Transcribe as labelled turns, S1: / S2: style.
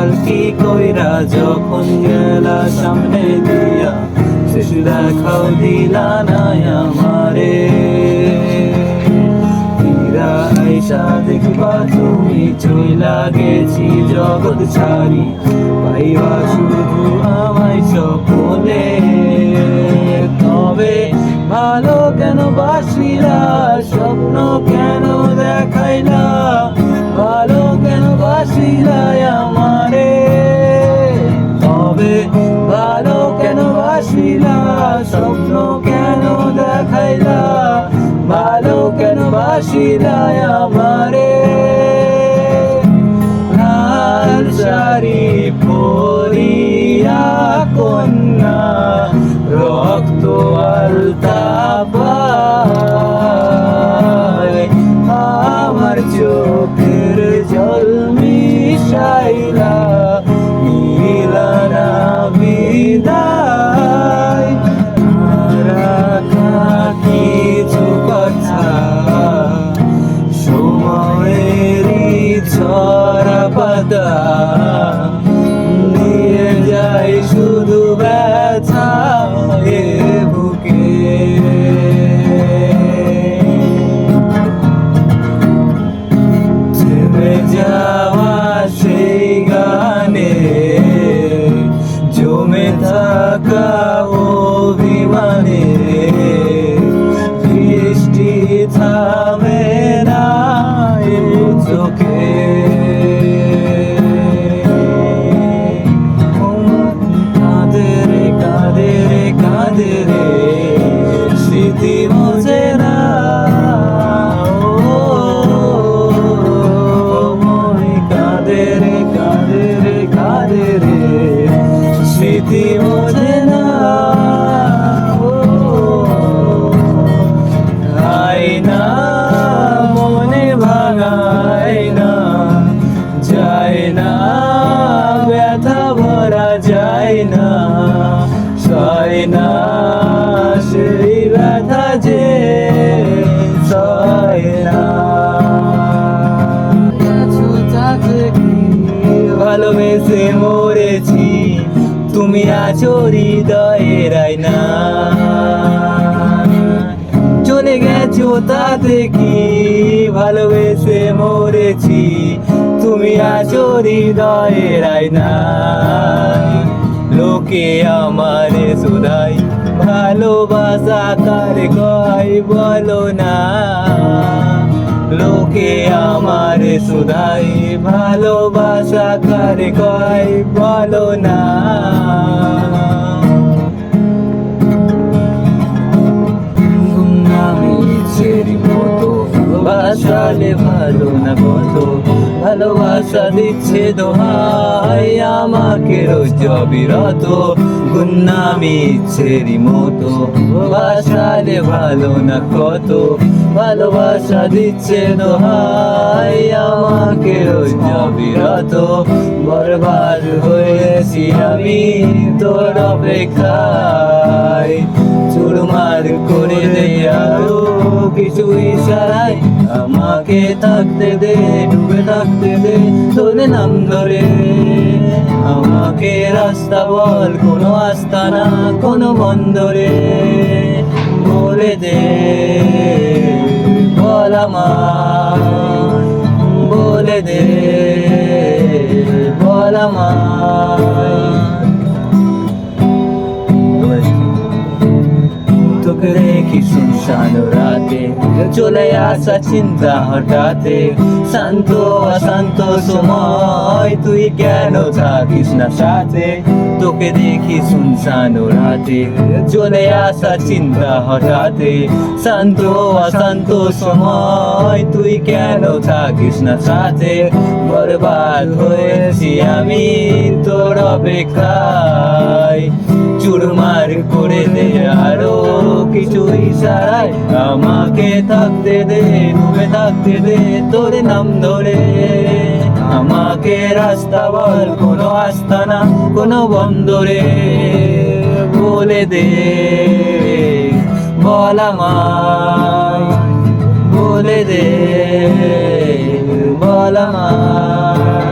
S1: পালকি কইরা যখন গেলা সামনে দিয়া, শেষ দেখাও দিলা না আমারে। ফিরা আইসা দেখবা তুমি চইলা গেছি জগৎ ছাড়ি, পাইবা শুধু আমায় স্বপ্নে। তবে ভালো কেন বাসিলা, স্বপ্ন কেন দেখাইলা, ভালো কেন বাসিলা আমারে। তবে ভালো কেন বাসিলা, স্বপ্ন কেন দেখাইলা, ভালো কেন বাসিলা আমারে। লাল শাড়ি পরিয়া কন্যা, রক্ত আলতা পায়, আমার চোখের জল মিশাইলা নিলা না বিদায়। রাখা কিছু কথা সময়েরই ছড়া পাতা, নিয়ে যাই শুধু ব্যথা এ বুকে। থেমে যাওয়া সেই গানে জমে থাকা অভিমানে, বৃষ্টি থামে না এ চোখে। কাঁদে রে কাঁদে রে কাঁদে রে, স্মৃতি মোছে না। কাঁদে রে কাঁদে রে কাঁদে রে, স্মৃতি মোছে না। আয়না মনে ভাঙায় না, যায় না ব্যথা ভরা যায় না, সয় না সেই ব্যথা যে সয় না। ভালোবেসে মরেছি, তুমি আছো হৃদয়ের আয়না। চলে গেছো তাতে কি, ভালোবেসে মরেছি, তুমি আছো হৃদয়ের আয়না। লোকে আমারে শুধাই ভালোবাসা কারে কয় বলো না, লোকে আমারে শুধাই ভালোবাসা কারে কয় বলো না। বাসালে ভালো না কত, ভালোবাসা দিচ্ছে দোহাই আমাকে রোজ অবিরত, গুন্নামি ইচ্ছেরই মতো। বাসালে ভালো না কত, ভালোবাসা দিচ্ছে দোহাই আমাকে রোজ অবিরত। বরবাদ হয়েছি আমি তোর অপেক্ষায়, চুরমার করে দে আরো কিছু ইশারায়, আমাকে থাকতে দে ডুবে থাকতে দে তোর নাম ধরে। আমাকে রাস্তা বল কোনো আস্তানা কোনো বন্দরে, বলে দে বল আমার, বলে দে বল আমার। তোকে দেখি শুনশান রাতে, চলে আসা চিন্তা হঠাতে, শান্ত অশান্ত সময় তুই কেন থাকিস না সাথে। তোকে দেখি শুনশান রাতে, চলে আসা চিন্তা হঠাতে, শান্ত অশান্ত সময় তুই কেন থাকিস না সাথে। বরবাদ হয়েছি আমি তোর অপেক্ষায়, চুরমার করে দে আরো কিছু ইশারায়, আমাকে থাকতে দে ডুবে থাকতে দে তোর নাম ধরে। আমাকে রাস্তা বল কোনো আস্তানা কোনো বন্দরে, বলে দে বল আমায়, বলে দে বল আমায়।